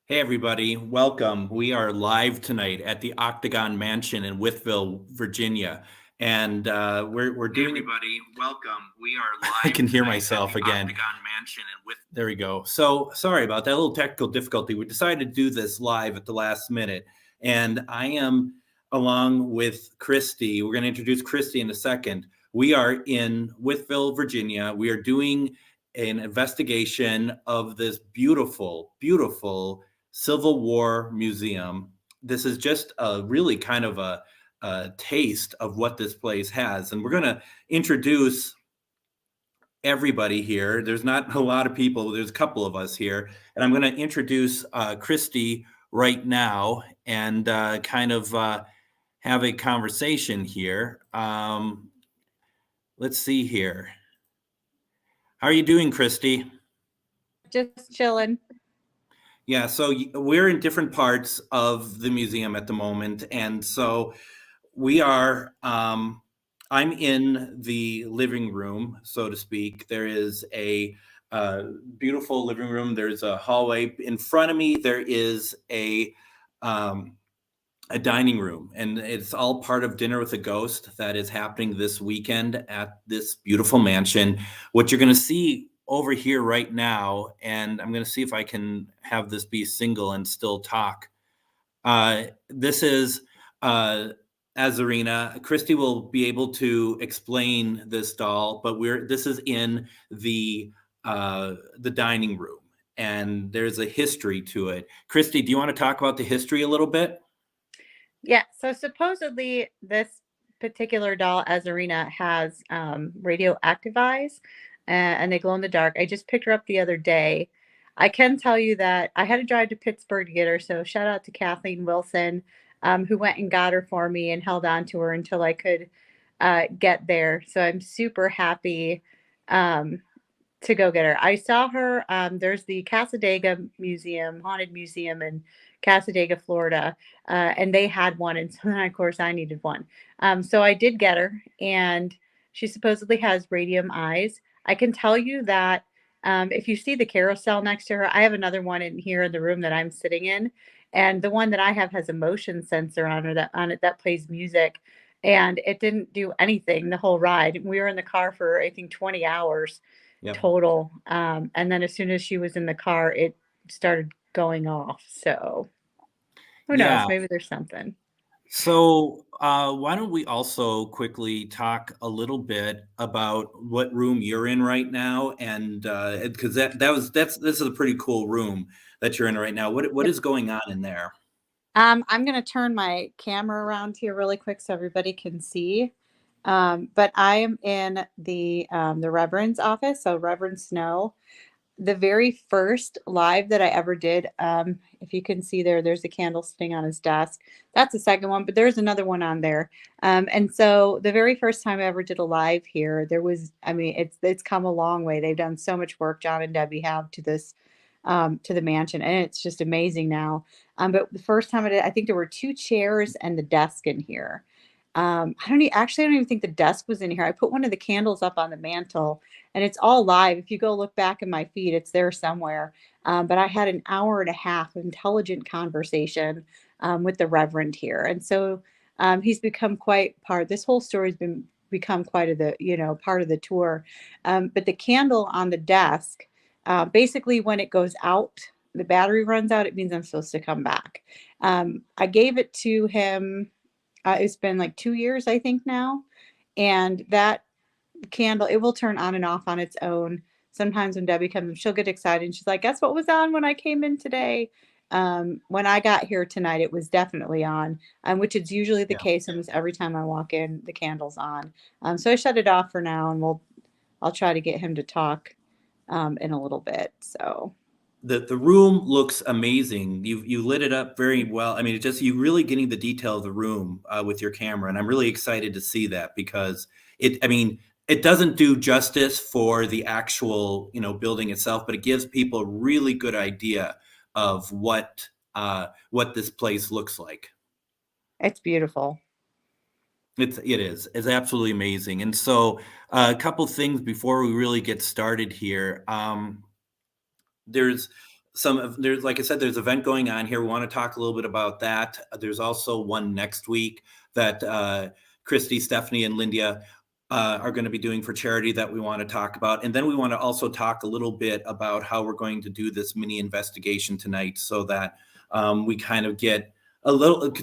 Hey everybody, welcome. We are live tonight at the Octagon Mansion in Whytheville, Virginia, and we're Hey doing. everybody, welcome. We are live. I can hear tonight myself at the again. Octagon Mansion in There we go. So sorry about that little technical difficulty. We decided to do this live at the last minute, and I am along with Christy. We're going to introduce Christy in a second. We are in Whytheville, Virginia. We are doing an investigation of this beautiful, beautiful Civil War museum. This is just a really kind of a taste of what this place has, and we're going to introduce everybody here. There's not a lot of people. There's a couple of us here, and I'm going to introduce Christy right now and kind of have a conversation here. Let's see here. How are you doing, Christy? Just chilling. Yeah, so we're in different parts of the museum at the moment, and so we are. I'm in the living room, so to speak. There is a beautiful living room. There's a hallway in front of me. There is um, a dining room, and it's all part of Dinner with a Ghost that is happening this weekend at this beautiful mansion. What you're going to see over here right now, and I'm going to see if I can have this be single and still talk. This is Azarina. Christy will be able to explain this doll, but this is in the dining room, and there's a history to it. Christy, do you want to talk about the history a little bit? Yeah. So supposedly this particular doll, Azarina, has radioactive eyes and they glow in the dark. I just picked her up the other day. I can tell you that I had to drive to Pittsburgh to get her. So shout out to Kathleen Wilson, who went and got her for me and held on to her until I could get there. So I'm super happy um, to go get her. I saw her. There's the Casadega Museum, Haunted Museum in Casadega, Florida, and they had one. And so then, of course, I needed one. So I did get her, and she supposedly has radium eyes. I can tell you that if you see the carousel next to her, I have another one in here in the room that I'm sitting in, and the one that I have has a motion sensor on it that plays music. And it didn't do anything the whole ride. We were in the car for I think 20 hours Yep. total. And then as soon as she was in the car, it started going off. So who knows? Yeah. Maybe there's something. So, why don't we also quickly talk a little bit about what room you're in right now, and because that's this is a pretty cool room that you're in right now. What Yep. is going on in there? I'm going to turn my camera around here really quick so everybody can see. But I am in the Reverend's office. So Reverend Snow, the very first live that I ever did, if you can see there's a candle sitting on his desk. That's the second one, but there's another one on there. And so the very first time I ever did a live here, I mean, it's come a long way. They've done so much work, John and Debbie have to this, to the mansion, and it's just amazing now. But the first time I did, I think there were two chairs and the desk in here. I don't even think the desk was in here. I put one of the candles up on the mantle, and it's all live. If you go look back in my feed, it's there somewhere. But I had an hour and a half of intelligent conversation with the Reverend here, and so he's become quite part. This whole story's become quite of the part of the tour. But the candle on the desk, basically, when it goes out, the battery runs out. It means I'm supposed to come back. I gave it to him. It's been like 2 years, I think now, and that candle, it will turn on and off on its own. Sometimes when Debbie comes, she'll get excited and she's like, guess what was on when I came in today? When I got here tonight, it was definitely on, which is usually the case almost every time I walk in, the candle's on. So I shut it off for now, and I'll try to get him to talk in a little bit. So The room looks amazing. You lit it up very well. I mean, you really getting the detail of the room with your camera, and I'm really excited to see that because I mean, it doesn't do justice for the actual building itself, but it gives people a really good idea of what this place looks like. it's beautiful. It's absolutely amazing. And so a couple things before we really get started here. There's there's, like I said, there's an event going on here. We want to talk a little bit about that. There's also one next week that Christy, Stephanie, and Linda are going to be doing for charity that we want to talk about. And then we want to also talk a little bit about how we're going to do this mini investigation tonight, so that we kind of get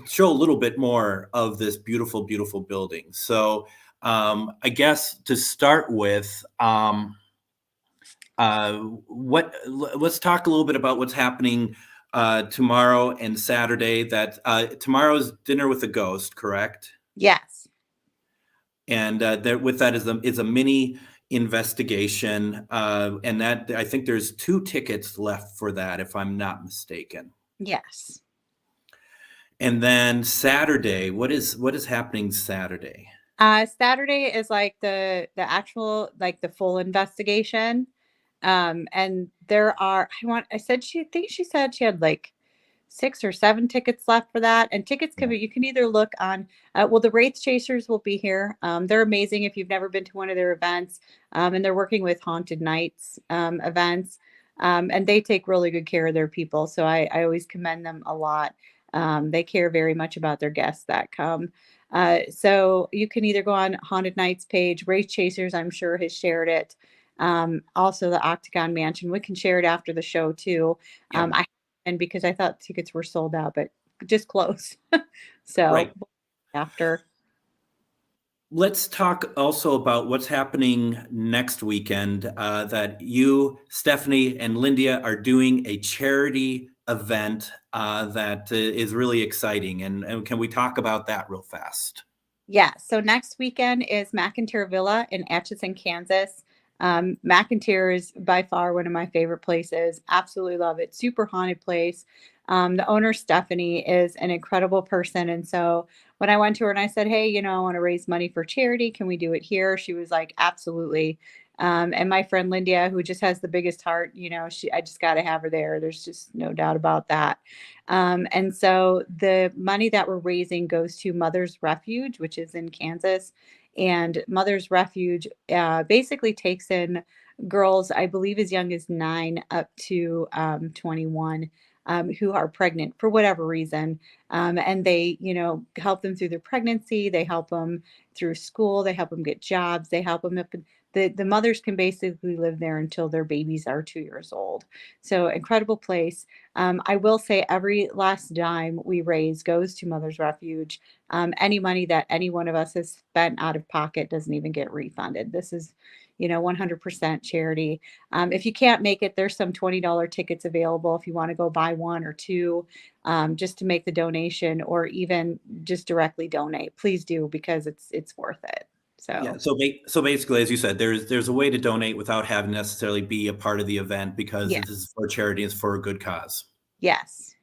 show a little bit more of this beautiful, beautiful building. So I guess to start with, let's talk a little bit about what's happening tomorrow and Saturday. That tomorrow's Dinner with a Ghost, correct? Yes. And with that is a mini investigation, and that I think there's 2 tickets left for that, if I'm not mistaken. Yes. And then Saturday, what is happening Saturday? Saturday is like the actual, like the full investigation. And there are, she said she had like 6 or 7 tickets left for that. And tickets can be, you can either look on, the Wraith Chasers will be here. They're amazing if you've never been to one of their events. And they're working with Haunted Nights events. And they take really good care of their people. So I always commend them a lot. They care very much about their guests that come. So you can either go on Haunted Nights page. Wraith Chasers, I'm sure, has shared it. Also the Octagon Mansion. We can share it after the show too. And because I thought tickets were sold out, but just close. So right. After. Let's talk also about what's happening next weekend, that you, Stephanie, and Linda are doing a charity event that is really exciting. And can we talk about that real fast? Yeah. So next weekend is McIntyre Villa in Atchison, Kansas. McIntyre is by far one of my favorite places. Absolutely love it. Super haunted place. The owner, Stephanie, is an incredible person. And so when I went to her and I said, hey, I want to raise money for charity, can we do it here? She was like, absolutely. And my friend Linda, who just has the biggest heart, I just got to have her there. There's just no doubt about that. And so the money that we're raising goes to Mother's Refuge, which is in Kansas. And Mother's Refuge basically takes in girls, I believe, as young as 9 up to 21. Who are pregnant for whatever reason. And they, help them through their pregnancy. They help them through school. They help them get jobs. They help them up. The mothers can basically live there until their babies are 2 years old. So incredible place. I will say every last dime we raise goes to Mother's Refuge. Any money that any one of us has spent out of pocket doesn't even get refunded. This is 100% charity. If you can't make it, there's some $20 tickets available if you want to go buy 1 or 2, just to make the donation, or even just directly donate. Please do, because it's worth it. So yeah. So basically, as you said, there's a way to donate without having to necessarily be a part of the event, because yes. This is for charity, it's for a good cause. Yes.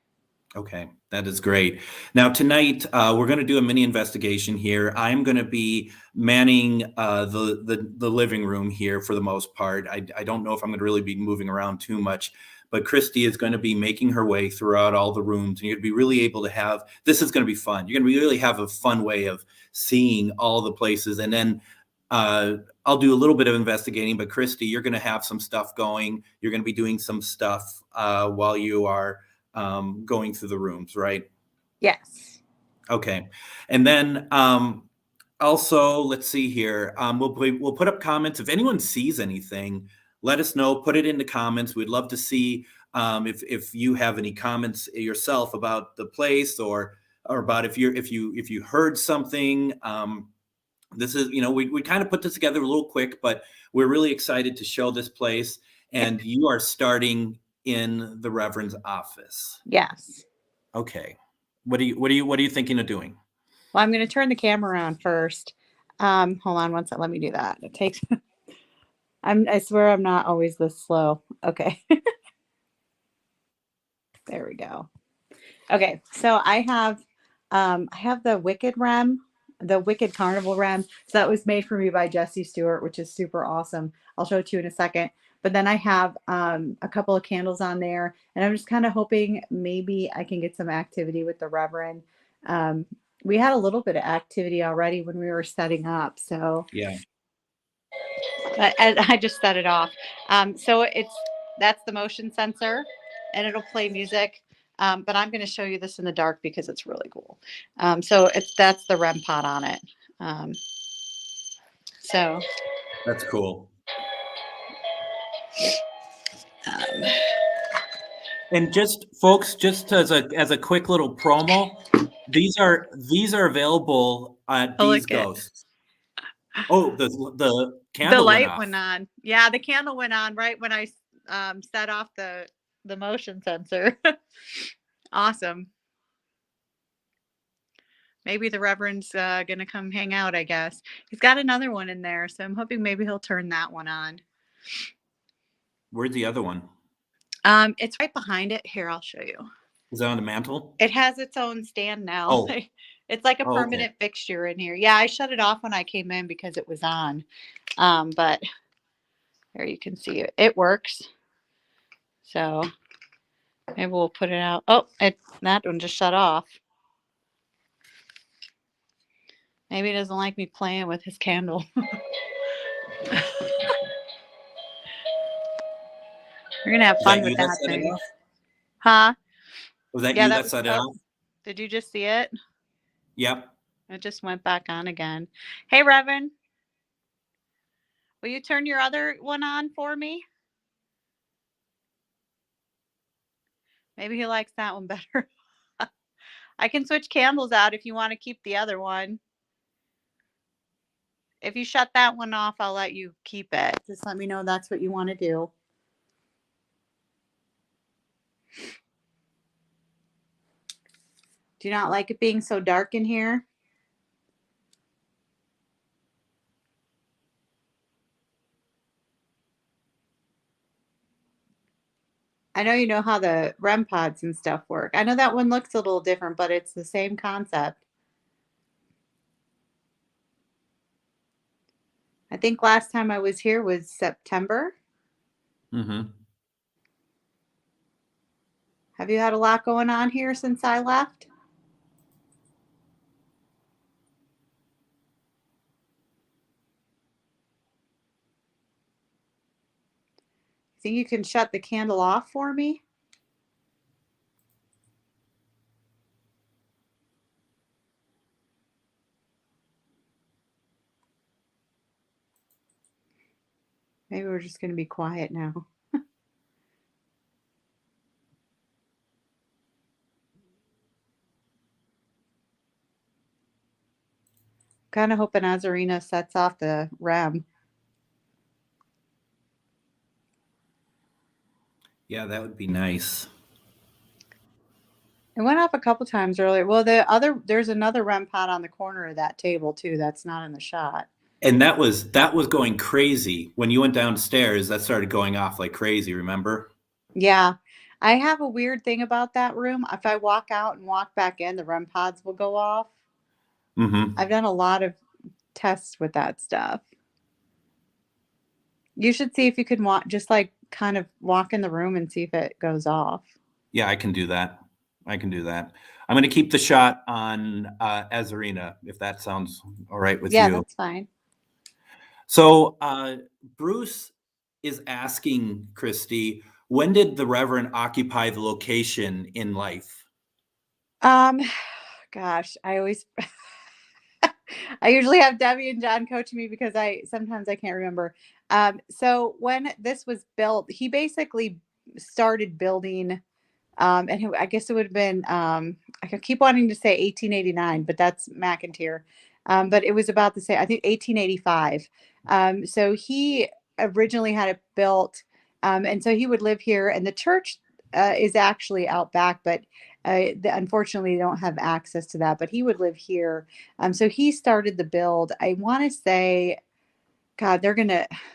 Okay, that is great. Now tonight we're going to do a mini investigation here. I'm going to be manning the living room here for the most part. I don't know if I'm going to really be moving around too much, but Christy is going to be making her way throughout all the rooms, and you're going to be really able to have. This is going to be fun. You're going to really have a fun way of seeing all the places, and then I'll do a little bit of investigating. But Christy, you're going to have some stuff going. You're going to be doing some stuff while you are going through the rooms, right? Yes. Okay. And then also, let's see here. We'll put up comments. If anyone sees anything, let us know. Put it in the comments. We'd love to see if you have any comments yourself about the place, or about if you heard something. This is, we kind of put this together a little quick, but we're really excited to show this place. And you are starting in the Reverend's office. Yes. Okay. What are you thinking of doing? Well, I'm going to turn the camera around first. Hold on one second. Let me do that. It takes. I swear I'm not always this slow. Okay. There we go. Okay. So I have the Wicked Rem, the Wicked Carnival Rem. So that was made for me by Jesse Stewart, which is super awesome. I'll show it to you in a second. But then I have a couple of candles on there, and I'm just kind of hoping maybe I can get some activity with the Reverend. We had a little bit of activity already when we were setting up. So yeah. I just set it off. So that's the motion sensor. and it'll play music. But I'm going to show you this in the dark because it's really cool. So that's the REM pod on it. So That's cool. um, And just folks, just as a quick little promo, these are available at oh, These look it. Ghosts. Oh, the The candle went light off. went on. Yeah, the candle went on right when I set off the motion sensor. Awesome. Maybe the Reverend's gonna come hang out, I guess. He's got another one in there, so I'm hoping maybe he'll turn that one on. Where's the other one? It's right behind it. Here, I'll show you. Is that on the mantle? It has its own stand now. Oh. It's like a Oh, okay. permanent fixture in here. Yeah, I shut it off when I came in because it was on. But there you can see it. It works. So maybe we'll put it out. Oh, that one just shut off. Maybe he doesn't like me playing with his candle. We're gonna have fun with that thing. Huh? Was that Yeah, you that that was, set it off? Did you just see it? Yep. It just went back on again. Hey, Reverend. Will you turn your other one on for me? Maybe he likes that one better. I can switch candles out if you want to keep the other one. If you shut that one off, I'll let you keep it. Just let me know that's what you want to do. Do you not like it being so dark in here? I know you know how the REM pods and stuff work. I know that one looks a little different, but it's the same concept. I think last time I was here was September. Mm-hmm. Have you had a lot going on here since I left? Think you can shut the candle off for me? Maybe we're just going to be quiet now. Kind of hoping Azarina sets off the REM. Yeah, that would be nice. It went off a couple times earlier. Well, there's another REM pod on the corner of that table too. That's not in the shot. And that was going crazy. When you went downstairs, that started going off like crazy, remember? Yeah. I have a weird thing about that room. If I walk out and walk back in, the REM pods will go off. Mm-hmm. I've done a lot of tests with that stuff. You should see if you could just like kind of walk in the room and see if it goes off. Yeah, I can do that. I'm going to keep the shot on Azarina, if that sounds all right with you. Yeah, that's fine. So Bruce is asking Christy, when did the Reverend occupy the location in life? Gosh, I usually have Debbie and John coaching me because sometimes I can't remember. So when this was built, he basically started building, and I guess it would have been, I keep wanting to say 1889, but that's McIntyre. But it was about the same, I think 1885. So he originally had it built, and so he would live here, and the church is actually out back, but unfortunately, they don't have access to that. But he would live here. So he started the build. I want to say, God,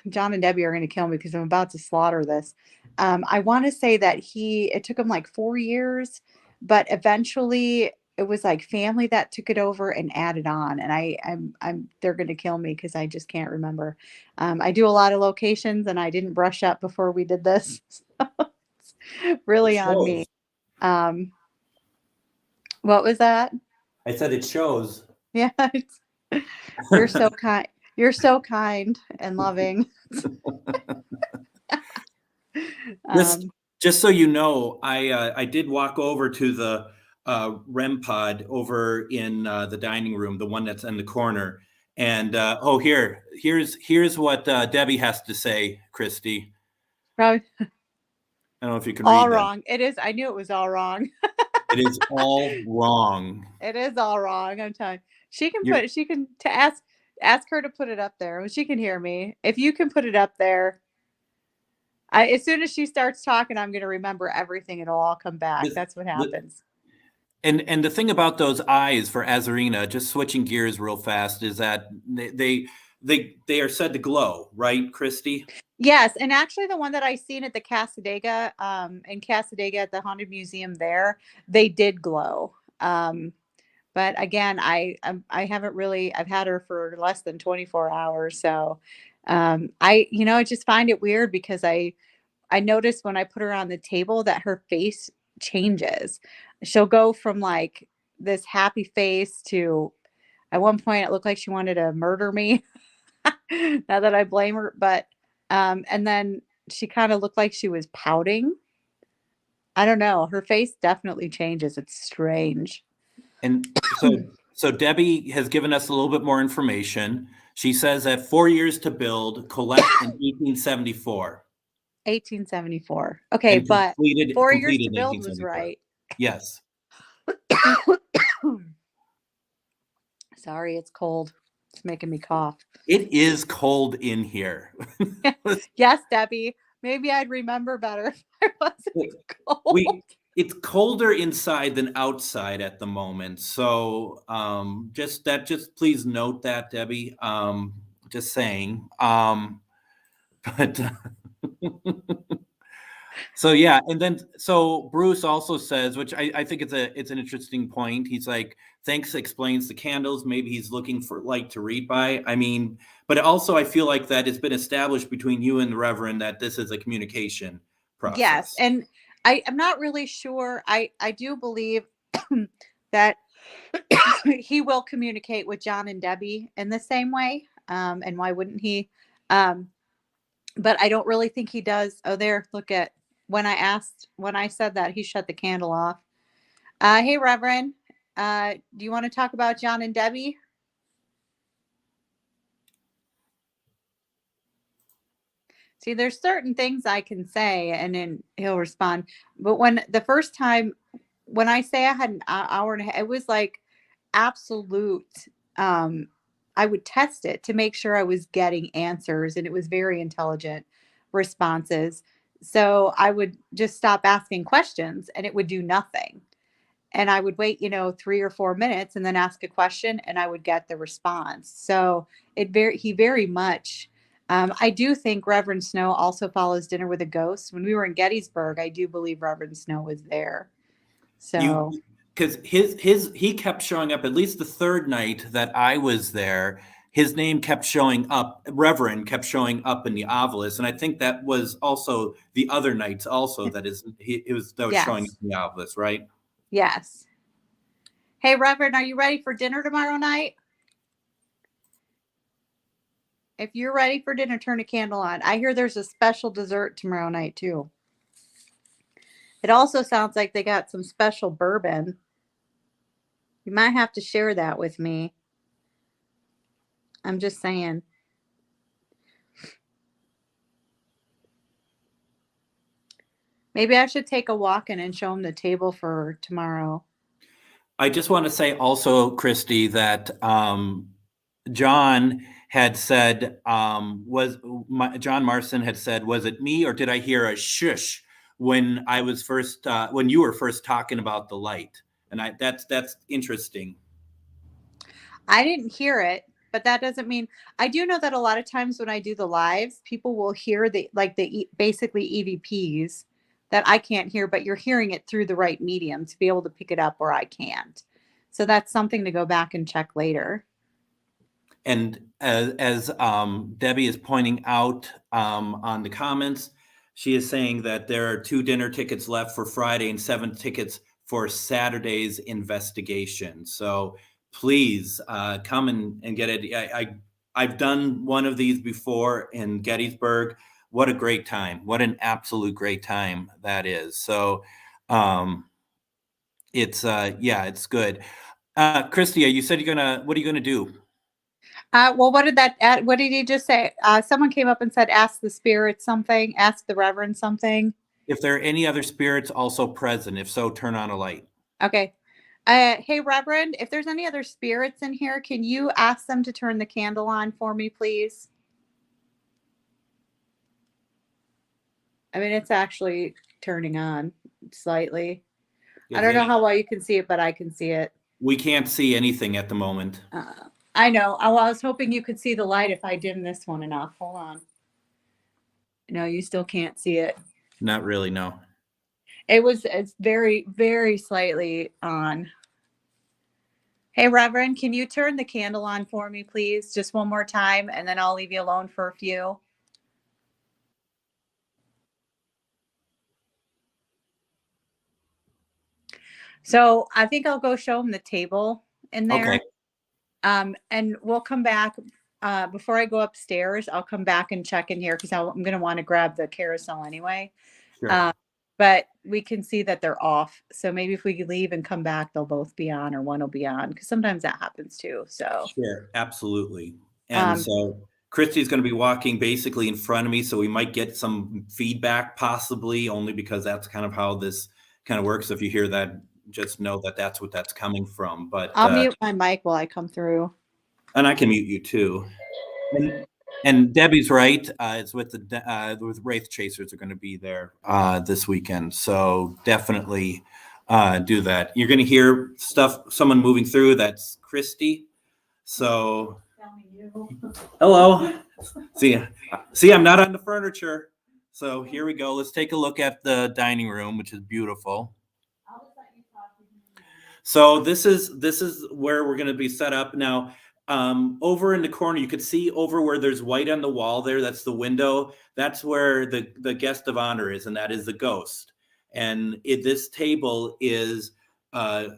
John and Debbie are going to kill me because I'm about to slaughter this. I want to say that it took him like 4 years, but eventually it was like family that took it over and added on. And they're going to kill me because I just can't remember. I do a lot of locations and I didn't brush up before we did this. So it's really on me. What was that? I said it shows. Yeah. You're so kind. You're so kind and loving. Just so you know, I did walk over to the REM pod over in the dining room, the one that's in the corner. And here's what Debbie has to say, Christy. Probably I don't know if you can all read that. wrong. It is. I knew it was all wrong. It is all wrong. It is all wrong. I'm telling you. She can You're, put. She can to ask her to put it up there. She can hear me. If you can put it up there, as soon as she starts talking, I'm going to remember everything. It'll all come back. this, That's what the, happens. and the thing about those eyes for Azarina, just switching gears real fast, is that they are said to glow, right, Christy? Yes, and actually, the one that I seen at the Casadega, in Casadega at the Haunted Museum, there they did glow. But again, I haven't really. I've had her for less than 24 hours, so I just find it weird because I noticed when I put her on the table that her face changes. She'll go from like this happy face to at one point it looked like she wanted to murder me. Not that I blame her, but and then she kind of looked like she was pouting. I don't know. Her face definitely changes. It's strange. And so Debbie has given us a little bit more information. She says that 4 years to build, Colette in 1874, 1874. Okay, and but completed 4 years completed to in build was 1874. right. Yes. Sorry, it's cold. It's making me cough. It is cold in here. Yes, Debbie. Maybe I'd remember better if I wasn't cold. It's colder inside than outside at the moment. So just please note that, Debbie. Just saying. But so yeah, and then so Bruce also says, which I think it's an interesting point. He's like, thanks explains the candles. Maybe he's looking for light to read by. I mean, but also I feel like that it's been established between you and the Reverend that this is a communication Yes, process. and I'm not really sure. I do believe that he will communicate with John and Debbie in the same way. And why wouldn't he? Um, but I don't really think he does. Oh, there, look at when I said that, he shut the candle off. Hey, Reverend, do you want to talk about John and Debbie? See, there's certain things I can say and then he'll respond. But when the first time, when I say I had an hour and a half, it was like absolute. Um, I would test it to make sure I was getting answers, and it was very intelligent responses. So I would just stop asking questions and it would do nothing. And I would wait, 3 or 4 minutes and then ask a question and I would get the response. So he very much, I do think Reverend Snow also follows Dinner with a Ghost. When we were in Gettysburg, I do believe Reverend Snow was there. You So because he kept showing up at least the third night that I was there. His name kept showing up. Reverend kept showing up in the obelisk, and I think that was also the other nights. Also, that was showing up yes, in the obelisk, right? yes. Hey, Reverend, are you ready for dinner tomorrow night? If you're ready for dinner, turn a candle on. I hear there's a special dessert tomorrow night too. It also sounds like they got some special bourbon. You might have to share that with me. I'm just saying. Maybe I should take a walk in and show him the table for tomorrow. I just want to say also, Christy, that John had said, John Marston had said, was it me or did I hear a shush when when you were first talking about the light? And that's interesting. I didn't hear it, but that doesn't mean I do know that a lot of times when I do the lives, people will hear basically EVPs that I can't hear, but you're hearing it through the right medium to be able to pick it up where I can't. So that's something to go back and check later. And as Debbie is pointing out on the comments, she is saying that there are 2 dinner tickets left for Friday and 7 tickets for Saturday's investigation. So please come and get it. I've done one of these before in Gettysburg what a great time. What an absolute great time that is. So it's good. Christy, you said what are you gonna do? Well, what did he just say? Someone came up and said, ask the spirit something, ask the Reverend something. If there are any other spirits also present, if so, turn on a light. Okay. Hey, Reverend, if there's any other spirits in here, can you ask them to turn the candle on for me, please? I mean, it's actually turning on slightly. I don't know how well you can see it, but I can see it. We can't see anything at the moment. I know. I was hoping you could see the light if I dim this one enough. Hold on. No, you still can't see it. Not really, no. It's very, very slightly on. Hey, Reverend, can you turn the candle on for me, please? Just one more time, and then I'll leave you alone for a few. So I think I'll go show him the table in there. Okay. And we'll come back. Before I go upstairs, I'll come back and check in here because I'm going to want to grab the carousel anyway. Sure. But we can see that they're off. So maybe if we leave and come back, they'll both be on or one will be on because sometimes that happens too. So Sure, absolutely. And so Christy's going to be walking basically in front of me, so we might get some feedback possibly, only because that's kind of how this kind of works. If you hear that, just know that that's what that's coming from. But I'll mute my mic while I come through. And I can mute you too. And Debbie's right. It's with with Wraith Chasers are going to be there this weekend. So definitely do that. You're going to hear someone moving through. That's Christy. So hello. See, I'm not on the furniture. So here we go. Let's take a look at the dining room, which is beautiful. So this is where we're going to be set up now. Over in the corner, you could see over where there's white on the wall there. That's the window. That's where the guest of honor is, and that is the ghost. And this table is set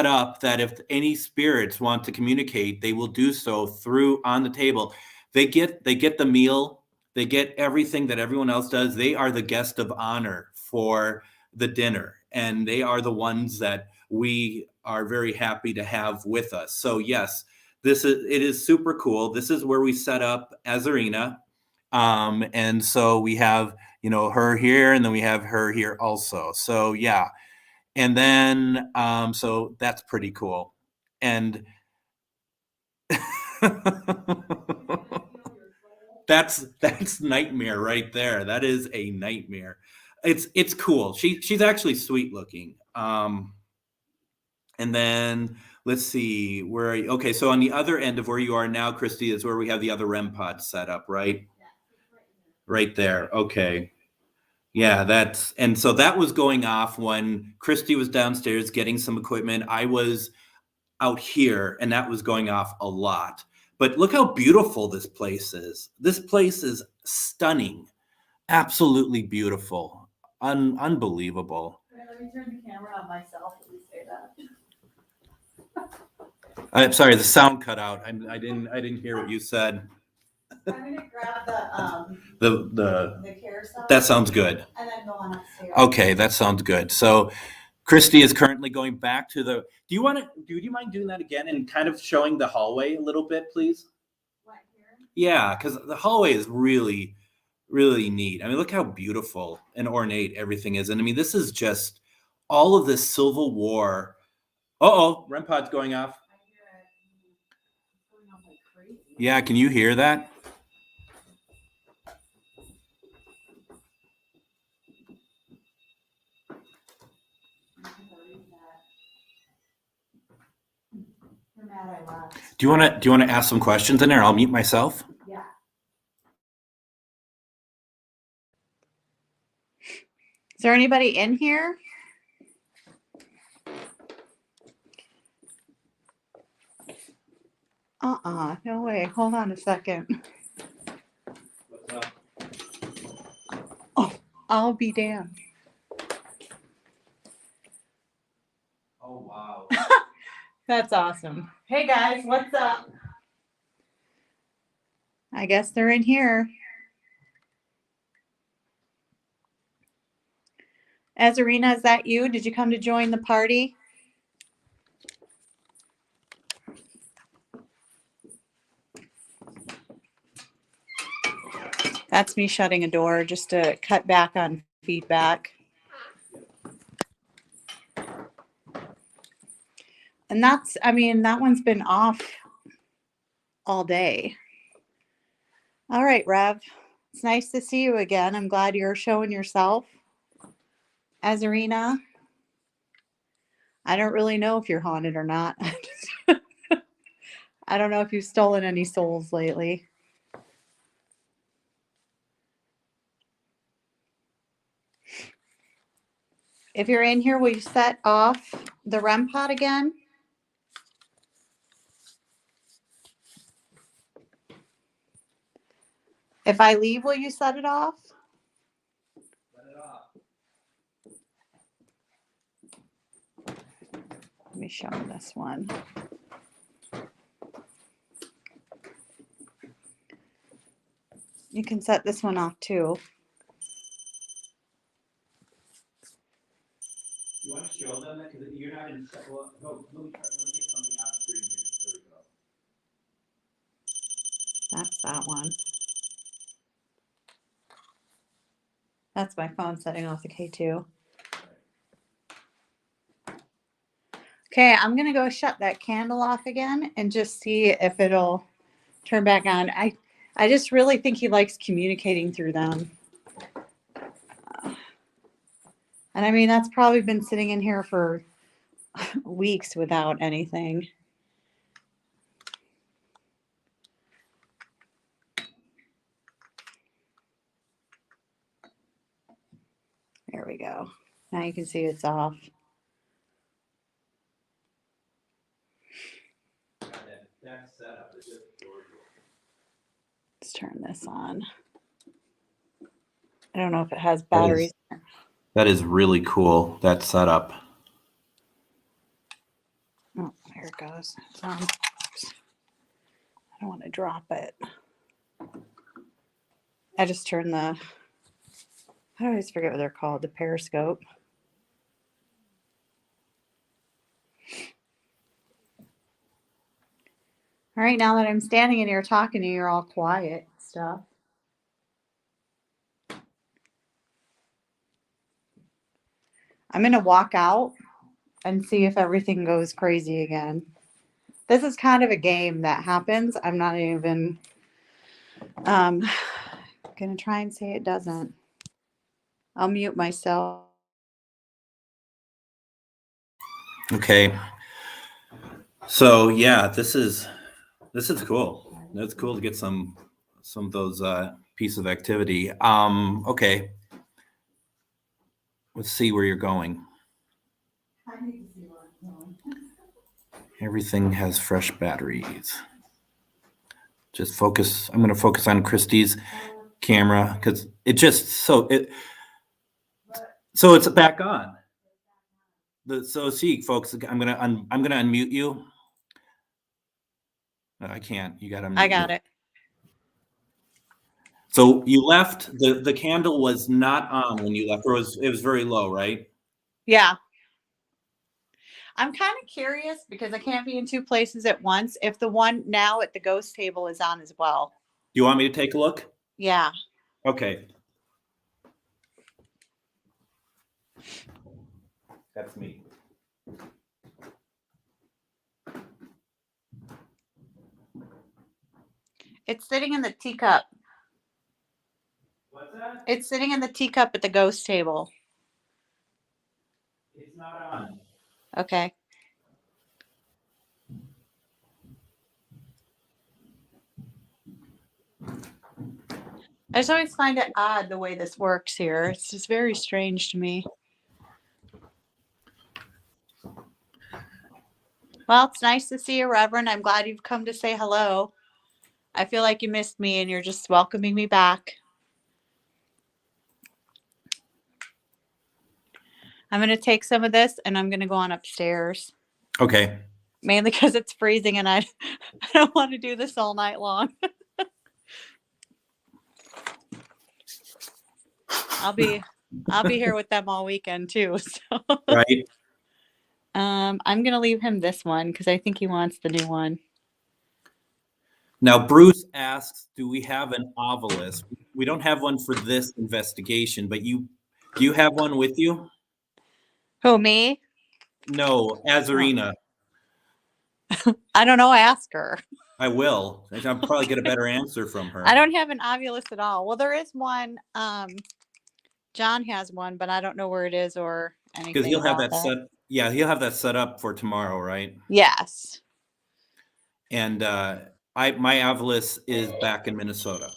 up that if any spirits want to communicate, they will do so through on the table. They get the meal. They get everything that everyone else does. They are the guest of honor for the dinner, and they are the ones that we are very happy to have with us. So yes, it is super cool. This is where we set up as Arena. And so we have, her here, and then we have her here also. So yeah. And then, so that's pretty cool. And that's nightmare right there. That is a nightmare. It's cool. She's actually sweet looking. And then let's see where. Okay, so on the other end of where you are now, Christy, is where we have the other REM pod set up, right? Right there. Okay. Yeah, and so that was going off when Christy was downstairs getting some equipment. I was out here, and that was going off a lot. But look how beautiful this place is. This place is stunning, absolutely beautiful, unbelievable. Let me turn the camera on myself. Let me say that. I'm sorry, the sound cut out. I didn't hear what you said. I'm gonna grab the carousel. That sounds good. And then go on upstairs. Okay, that sounds good. So Christy is currently going back to do you mind doing that again and kind of showing the hallway a little bit, please? What, here? Yeah, because the hallway is really, really neat. I mean, look how beautiful and ornate everything is. And I mean, this is just all of this Civil War. REM pod's going off. I hear it. It's going off like crazy. Yeah, can you hear that? Do you want to ask some questions in there? I'll mute myself. Yeah. Is there anybody in here? No way. Hold on a second. What's up? Oh, I'll be damned. Oh, wow. That's awesome. Hey guys, what's up? I guess they're in here. Azarina, is that you? Did you come to join the party? That's me shutting a door just to cut back on feedback. And that's, I mean, that one's been off all day. All right, Rev. It's nice to see you again. I'm glad you're showing yourself. Azarina, I don't really know if you're haunted or not. I don't know if you've stolen any souls lately. If you're in here, will you set off the REM pod again? If I leave, will you set it off? Set it off. Let me show him this one. You can set this one off too. You want to show them that? Because you're not going to set. Well, no, let me get something off screen here. There we go. That's that one. That's my phone setting off the K2. Okay, I'm going to go shut that candle off again and just see if it'll turn back on. I just really think he likes communicating through them. And I mean, that's probably been sitting in here for weeks without anything. There we go. Now you can see it's off. That setup is just gorgeous. Let's turn this on. I don't know if it has batteries. That is really cool, that setup. Oh, there it goes. It's on. Oops. I don't want to drop it. I just turned the, I always forget what they're called, the periscope. All right, now that I'm standing in here talking to you, you're all quiet and stuff. I'm going to walk out and see if everything goes crazy again. This is kind of a game that happens. I'm not even going to try and say it doesn't. I'll mute myself. Okay. So yeah, this is cool. That's cool to get some of those piece of activity. Okay. Let's see where you're going. Everything has fresh batteries. Just focus. I'm going to focus on Christy's camera because it just so it's back on. So see, folks, I'm gonna unmute you. I can't. You got to unmute. I got it. So you left. The candle was not on when you left, or it was very low, right? Yeah. I'm kind of curious because I can't be in two places at once. If the one now at the ghost table is on as well. Do you want me to take a look? Yeah. Okay. That's me. It's sitting in the teacup. What's that? It's sitting in the teacup at the ghost table. It's not on. Okay. I just always find it odd the way this works here. It's just very strange to me. Well, it's nice to see you, Reverend. I'm glad you've come to say hello. I feel like you missed me and you're just welcoming me back. I'm going to take some of this and I'm going to go on upstairs. Okay. Mainly because it's freezing and I don't want to do this all night long. I'll be I'll be here with them all weekend too. So Right. I'm gonna leave him this one because I think he wants the new one. Now, Bruce asks, do we have an obelisk? We don't have one for this investigation, but do you have one with you? Who, me? No, Azarina. I don't know. Ask her. I will. I'll probably get a better answer from her. I don't have an obulus at all. Well, there is one. John has one, but I don't know where it is or anything. Because he'll have about that set. Yeah, he'll have that set up for tomorrow, right? Yes. And my obelisk is back in Minnesota.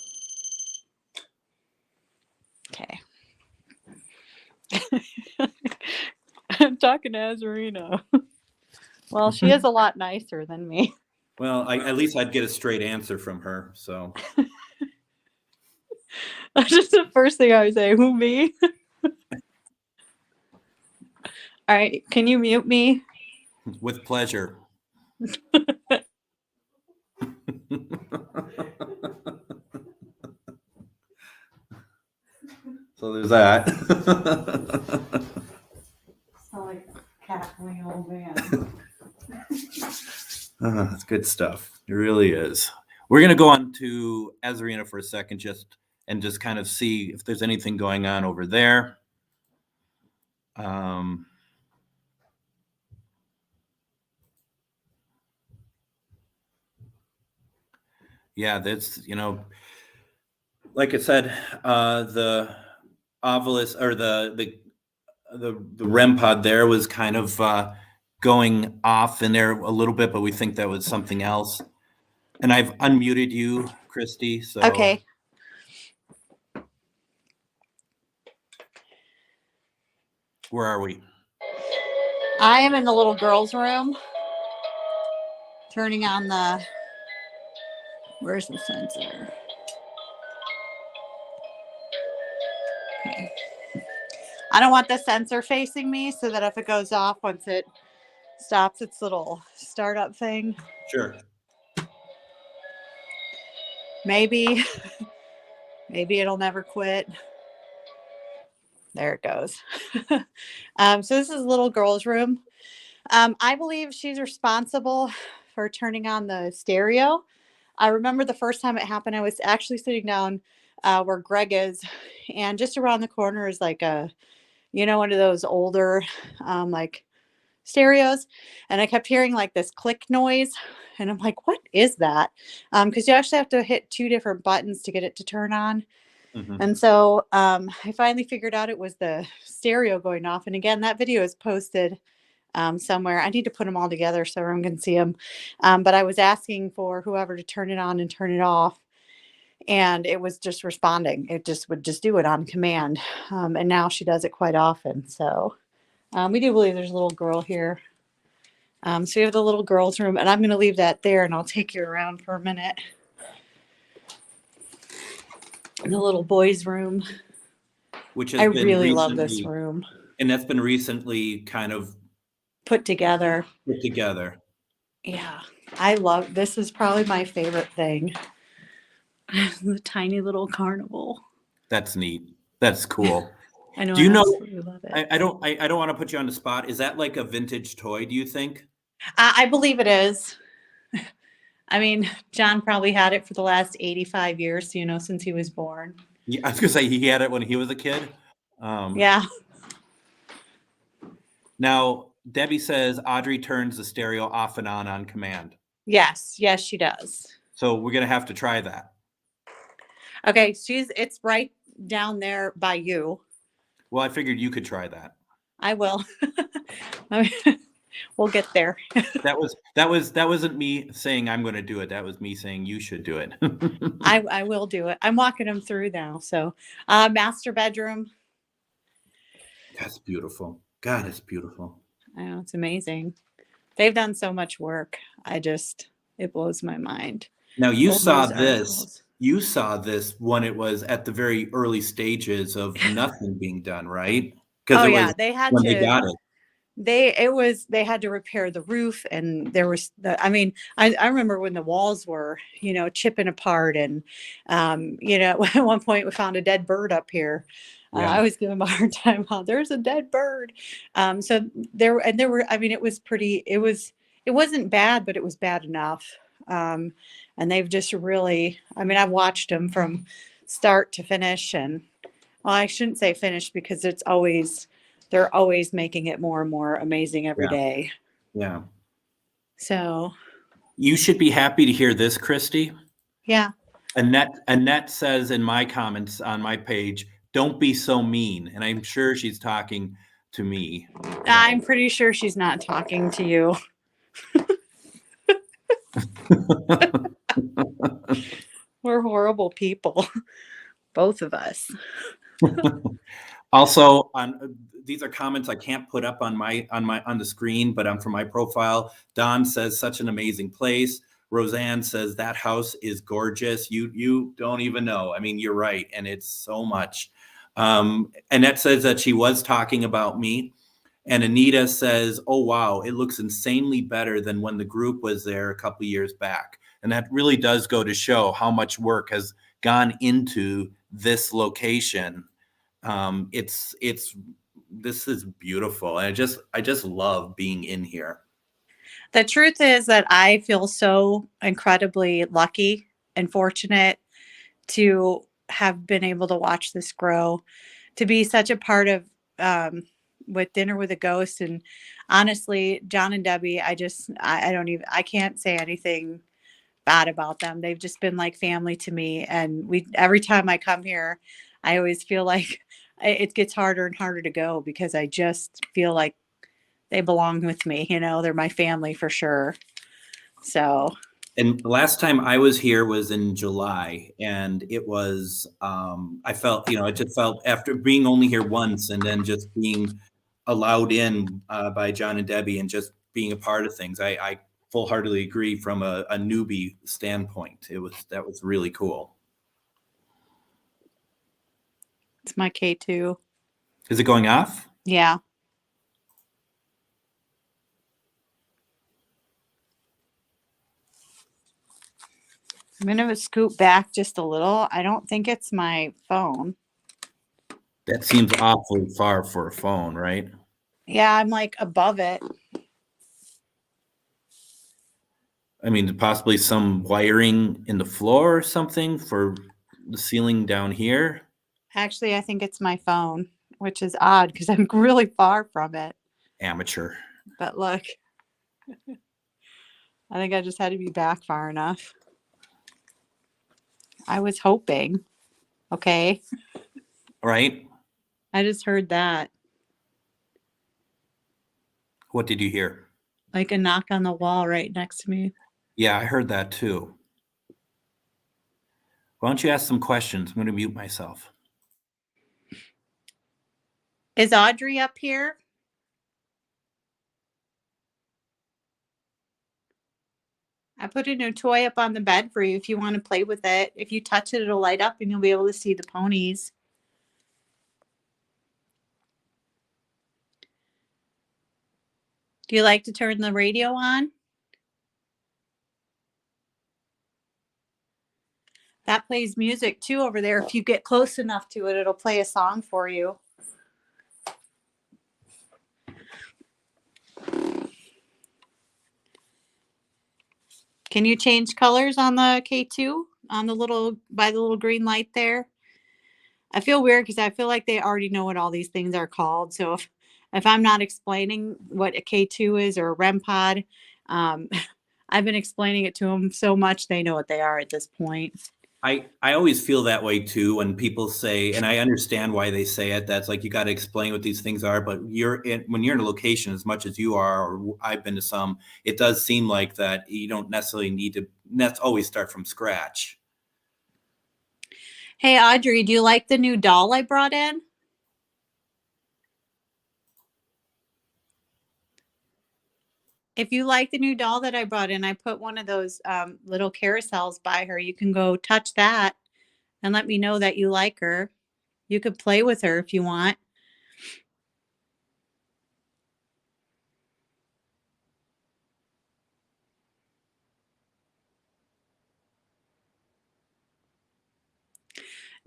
Okay. I'm talking to Azarina. Well, she is a lot nicer than me. Well, at least I'd get a straight answer from her. So That's just the first thing I would say. Who, me? All right. Can you mute me? with pleasure. So there's that. Sound like a cackling old man. That's good stuff. It really is. We're going to go on to Azarina for a second just kind of see if there's anything going on over there. Yeah, that's, like I said, the obelisk or the REM pod there was kind of going off in there a little bit, but we think that was something else. And I've unmuted you, Christy. So Okay. Where are we? I am in the little girl's room. Turning on the. Where's the sensor? Okay. I don't want the sensor facing me so that if it goes off, once it stops its little startup thing. Sure. Maybe it'll never quit. There it goes. So this is a little girl's room. I believe she's responsible for turning on the stereo. I remember the first time it happened, I was actually sitting down where Greg is, and just around the corner is like one of those older like stereos, and I kept hearing like this click noise, and I'm like, what is that? Because you actually have to hit 2 different buttons to get it to turn on. Mm-hmm. And so I finally figured out it was the stereo going off. And again, that video is posted somewhere. I need to put them all together so everyone can see them. But I was asking for whoever to turn it on and turn it off. And it was just responding. It just would just do it on command. And now she does it quite often. So we do believe there's a little girl here. So we have the little girl's room. And I'm going to leave that there. And I'll take you around for a minute. The little boys' room. Which has I been really love this room. And that's been recently kind of put together. Yeah. I love this. Is probably my favorite thing. The tiny little carnival. That's neat. That's cool. I know. Do you know? Love it. I don't want to put you on the spot. Is that like a vintage toy, do you think? I believe it is. I mean, John probably had it for the last 85 years, since he was born. Yeah, I was going to say he had it when he was a kid. Yeah. Now, Debbie says Audrey turns the stereo off and on command. Yes, she does. So we're going to have to try that. Okay, it's right down there by you. Well, I figured you could try that. I will. We'll get there. That wasn't me saying I'm going to do it. That was me saying you should do it. I will do it. I'm walking them through now. So, master bedroom. That's beautiful. God, it's beautiful. I know, it's amazing. They've done so much work. It blows my mind. Now you saw this. You saw this when it was at the very early stages of nothing being done, right? They had when they got it. they had to repair the roof, and there was I mean, I remember when the walls were, chipping apart, and at one point we found a dead bird up here. Yeah. I always give them a hard time about there's a dead bird. So there were, I mean, it wasn't bad, but it was bad enough. And they've just really, I mean, I've watched them from start to finish, and well, I shouldn't say finish, because they're always making it more and more amazing every Yeah. day. Yeah. So, You should be happy to hear this, Christy. yeah. Annette says in my comments on my page, "Don't be so mean," and I'm sure she's talking to me. I'm pretty sure she's not talking to you. We're horrible people, both of us. Also, on these are comments I can't put up on the screen, but from my profile. Don says, "Such an amazing place." Roseanne says, "That house is gorgeous. You don't even know. I mean, you're right, and it's so much." Annette says that she was talking about me. And Anita says, "Oh, wow, it looks insanely better than when the group was there a couple of years back." And that really does go to show how much work has gone into this location. This is beautiful. And I just love being in here. The truth is that I feel so incredibly lucky and fortunate to have been able to watch this grow, to be such a part of, with Dinner with a Ghost. And honestly, John and Debbie, I can't say anything bad about them. They've just been like family to me. And every time I come here, I always feel like it gets harder and harder to go, because I just feel like they belong with me. They're my family for sure. So, And the last time I was here was in July, and it was I felt, I just felt, after being only here once and then just being allowed in by John and Debbie and just being a part of things. I full-heartedly agree from a newbie standpoint. That was really cool. it's my K2. Is it going off? Yeah. I'm going to scoot back just a little. I don't think it's my phone. That seems awfully far for a phone, right? Yeah, I'm like above it. I mean, possibly some wiring in the floor or something for the ceiling down here. Actually, I think it's my phone, which is odd because I'm really far from it. Amateur. But look, I think I just had to be back far enough. I was hoping. Okay. Right? I just heard that. What did you hear? Like a knock on the wall right next to me. Yeah, I heard that too. Why don't you ask some questions? I'm going to mute myself. Is Audrey up here? I put a new toy up on the bed for you if you want to play with it. If you touch it, it'll light up and you'll be able to see the ponies. Do you like to turn the radio on? That plays music too over there. If you get close enough to it, it'll play a song for you. Can you change colors on the K2? On the by the little green light there? I feel weird because I feel like they already know what all these things are called. So if I'm not explaining what a K2 is or a REM pod, I've been explaining it to them so much they know what they are at this point. I always feel that way too when people say, and I understand why they say it. That's like, you got to explain what these things are. But when you're in a location as much as you are, or I've been to some, it does seem like that you don't necessarily need to. Let's always start from scratch. Hey, Audrey, do you like the new doll I brought in? If you like the new doll that I brought in, I put one of those little carousels by her. You can go touch that and let me know that you like her. You could play with her if you want.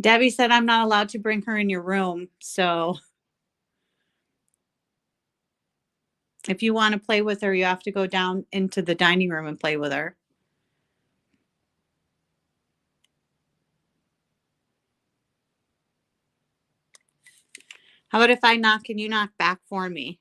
Debbie said I'm not allowed to bring her in your room. So if you want to play with her, you have to go down into the dining room and play with her. How about if I knock and you knock back for me?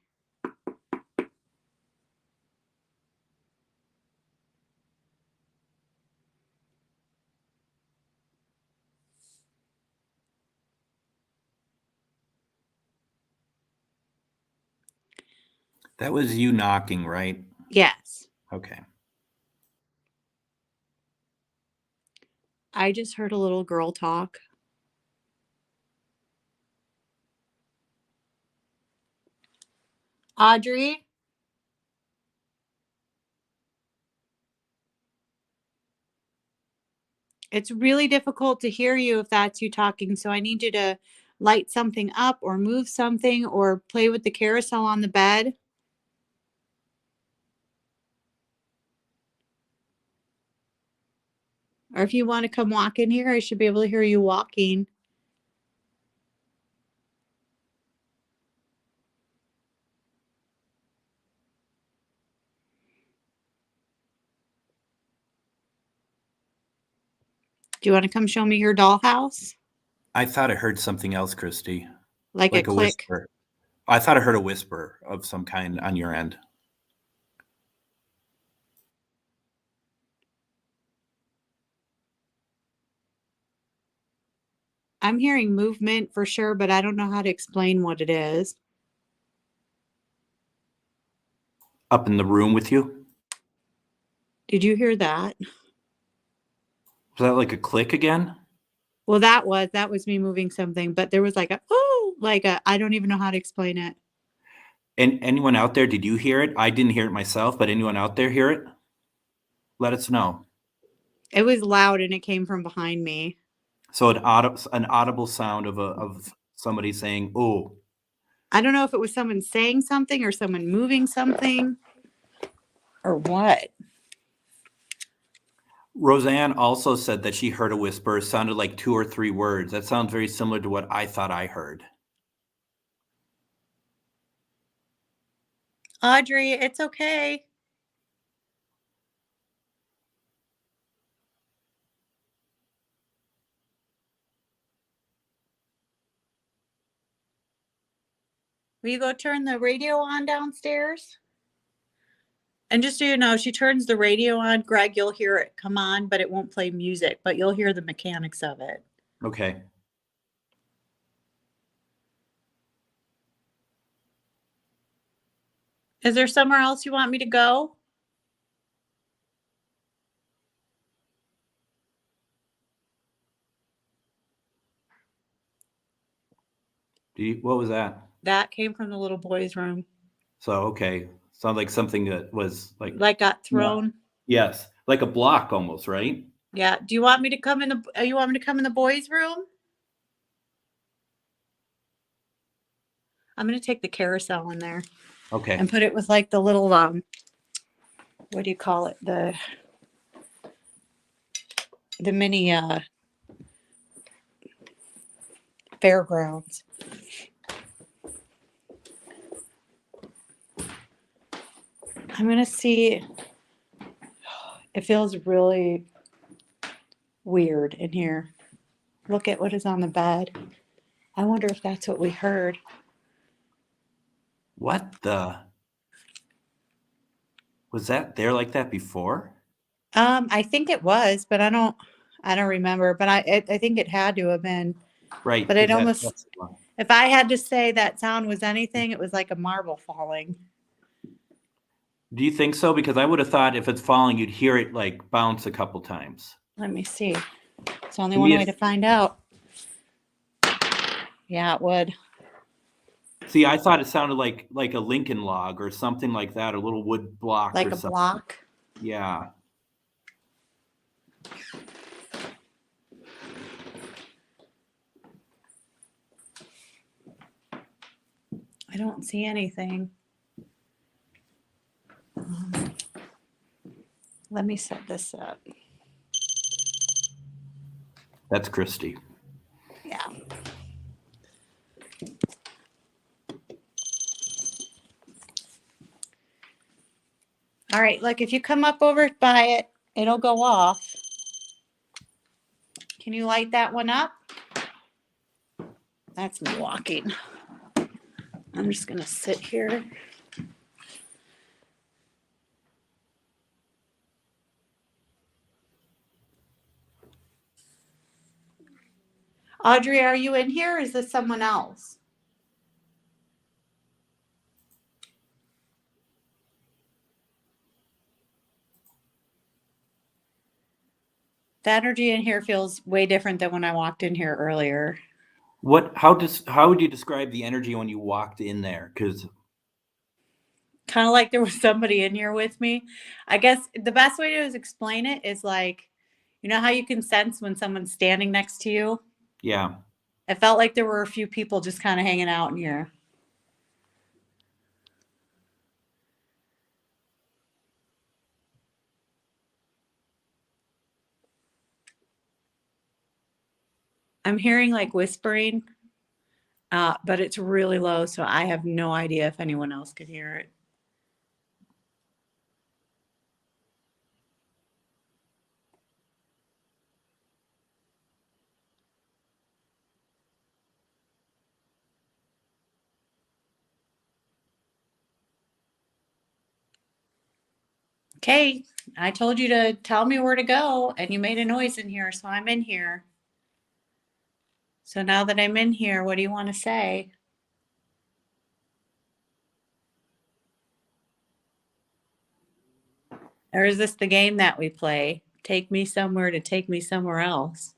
That was you knocking, right? Yes. Okay. I just heard a little girl talk. Audrey? It's really difficult to hear you if that's you talking, so I need you to light something up or move something or play with the carousel on the bed. Or if you want to come walk in here, I should be able to hear you walking. Do you want to come show me your dollhouse? I thought I heard something else, Christy. Like a Like a click. whisper. I thought I heard a whisper of some kind on your end. I'm hearing movement for sure, but I don't know how to explain what it is. Up in the room with you? Did you hear that? Was that like a click again? Well, that was me moving something, but there was like a, oh, like a, I don't even know how to explain it. And anyone out there, did you hear it? I didn't hear it myself, but anyone out there hear it? Let us know. It was loud and it came from behind me. So an audible sound of somebody saying, "Oh." I don't know if it was someone saying something or someone moving something or what. Roseanne also said that she heard a whisper. It sounded like 2 or 3 words. That sounds very similar to what I thought I heard. Audrey, it's okay. Will you go turn the radio on downstairs? And just so you know, she turns the radio on, Greg, you'll hear it come on, but it won't play music, but you'll hear the mechanics of it. Okay. Is there somewhere else you want me to go? What was that? That came from the little boy's room. So, okay. Sounds like something that was Like got thrown. Yes, like a block almost, right? Yeah. Do you want me to come in you want me to come in the boys' room? I'm gonna take the carousel in there. Okay. And put it with like the little what do you call it? The mini fairgrounds. I'm gonna see. It feels really weird in here. Look at what is on the bed. I wonder if that's what we heard. What the? Was that there like that before? I think it was, but I don't remember. But I think it had to have been. Right. But it that's- almost, if I had to say that sound was anything, it was like a marble falling. Do you think so? Because I would have thought if it's falling, you'd hear it like bounce a couple times. Let me see. It's only To one me, way to find out. Yeah, it would. See, I thought it sounded like a Lincoln log or something like that, a little wood block Like or a something. block. Yeah. I don't see anything. Let me set this up. That's Christy. All right, look, if you come up over by it, it'll go off. Can you light that one up? That's me walking. I'm just going to sit here. Audrey, are you in here or is this someone else? The energy in here feels way different than when I walked in here earlier. How would you describe the energy when you walked in there? Because Kind of like there was somebody in here with me. I guess the best way to explain it is like, you know how you can sense when someone's standing next to you? yeah, It felt like there were a few people just kind of hanging out in here. I'm hearing like whispering, but it's really low, so I have no idea if anyone else could hear it. Okay, I told you to tell me where to go, and you made a noise in here, so I'm in here. So now that I'm in here, what do you want to say? Or is this the game that we play? Take me somewhere to take me somewhere else.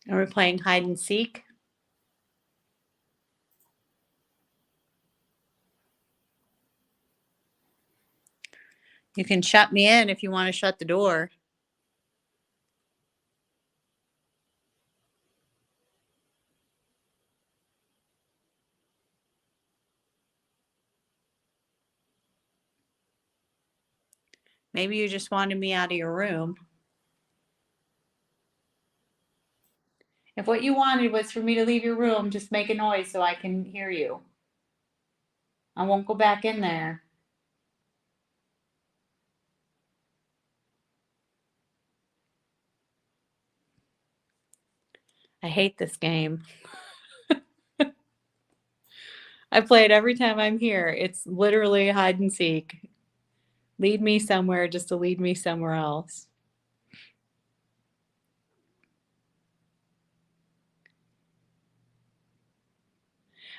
Are we playing hide and seek? You can shut me in if you want to shut the door. Maybe you just wanted me out of your room. If what you wanted was for me to leave your room, just make a noise so I can hear you. I won't go back in there. I hate this game. I play it every time I'm here. It's literally hide and seek. Lead me somewhere just to lead me somewhere else.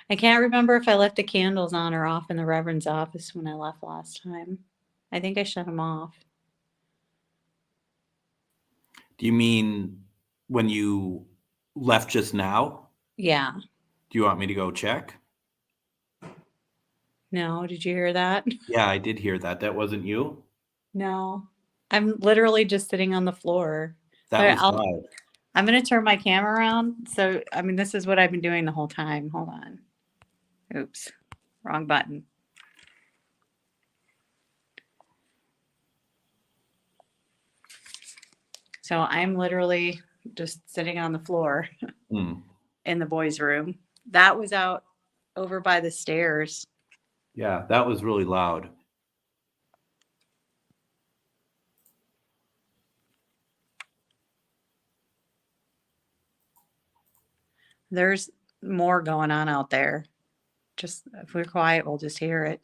I can't remember if I left the candles on or off in the Reverend's office when I left last time. I think I shut them off. do you mean when you left just now? Yeah. Do you want me to go check? No, did you hear that? Yeah, I did hear that. That wasn't you? No. I'm literally just sitting on the floor. That But was loud. I'm going to turn my camera around. So, I mean, this is what I've been doing the whole time. Hold on. Oops. Wrong button. So I'm literally just sitting on the floor Mm. in the boys' room. That was out over by the stairs. Yeah, that was really loud. There's more going on out there. Just if we're quiet, we'll just hear it.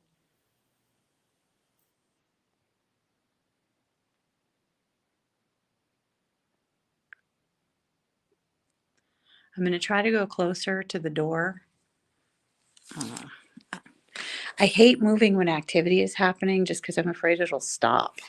I'm going to try to go closer to the door. I hate moving when activity is happening just because I'm afraid it'll stop.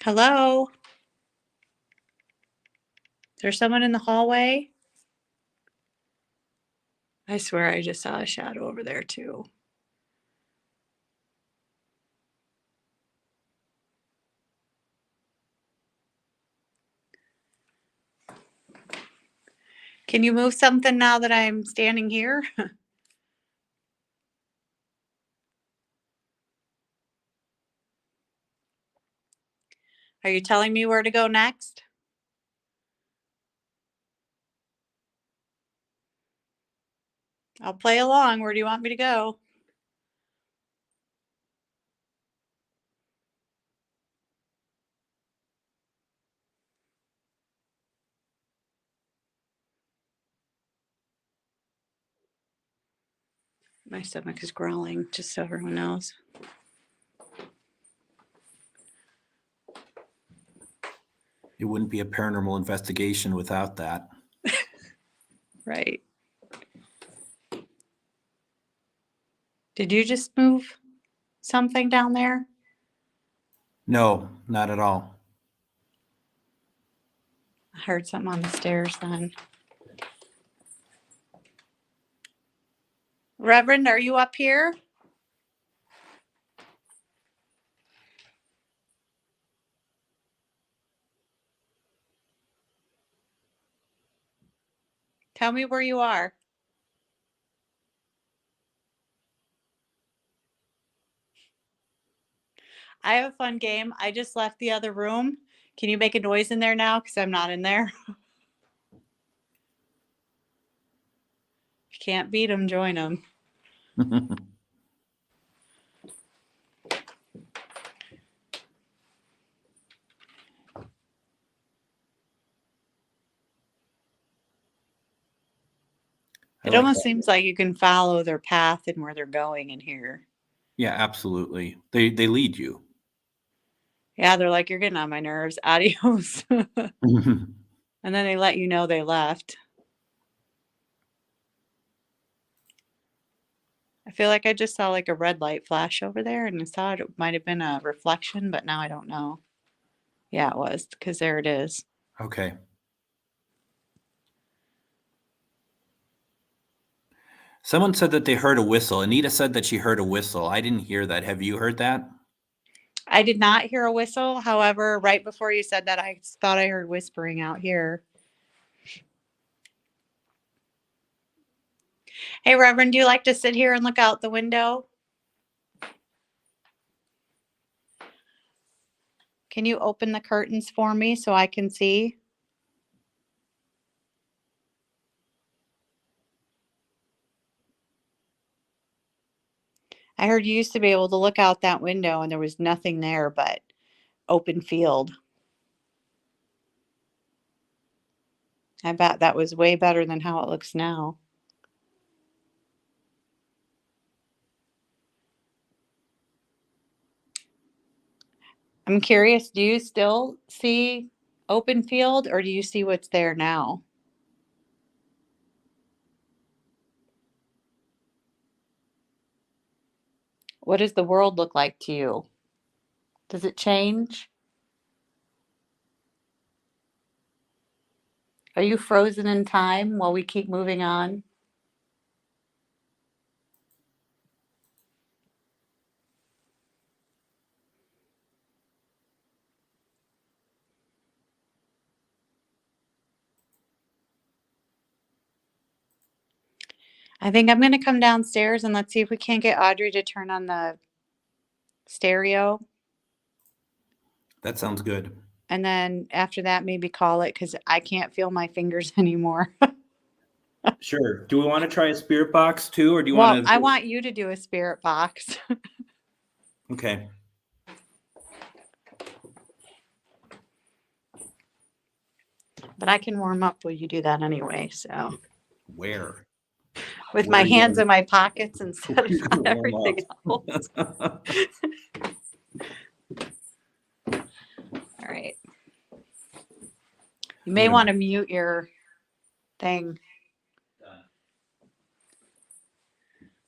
Hello? Is there someone in the hallway? I swear I just saw a shadow over there too. Can you move something now that I'm standing here? Are you telling me where to go next? I'll play along. Where do you want me to go? My stomach is growling, just so everyone knows. It wouldn't be a paranormal investigation without that. Right. Did you just move something down there? No, not at all. I heard something on the stairs then. Reverend, are you up here? Tell me where you are. I have a fun game. I just left the other room. Can you make a noise in there now? Because I'm not in there. If you can't beat them, join them. It like almost that. seems like you can follow their path and where they're going in here. Yeah, absolutely. They lead you. Yeah, they're like, you're getting on my nerves. Adios. And then they let you know they left. I feel like I just saw like a red light flash over there and I thought it might have been a reflection, but now I don't know. Yeah, it was, because there it is. Okay. Someone said that they heard a whistle. Anita said that she heard a whistle. I didn't hear that. Have you heard that? I did not hear a whistle. However, right before you said that, I thought I heard whispering out here. Hey, Reverend, do you like to sit here and look out the window? Can you open the curtains for me so I can see? I heard you used to be able to look out that window and there was nothing there but open field. I bet that was way better than how it looks now. I'm curious, do you still see open field or do you see what's there now? What does the world look like to you? Does it change? Are you frozen in time while we keep moving on? I think I'm going to come downstairs and let's see if we can't get Audrey to turn on the stereo. That sounds good. And then after that, maybe call it because I can't feel my fingers anymore. Sure. Do we want to try a spirit box too, or do you Well, want to? I want you to do a spirit box. Okay. But I can warm up while you do that anyway. So Where? with Where my are you hands gonna- in my pockets instead Where are you of gonna on warm everything up? else. All right. You may gonna- want to mute your thing.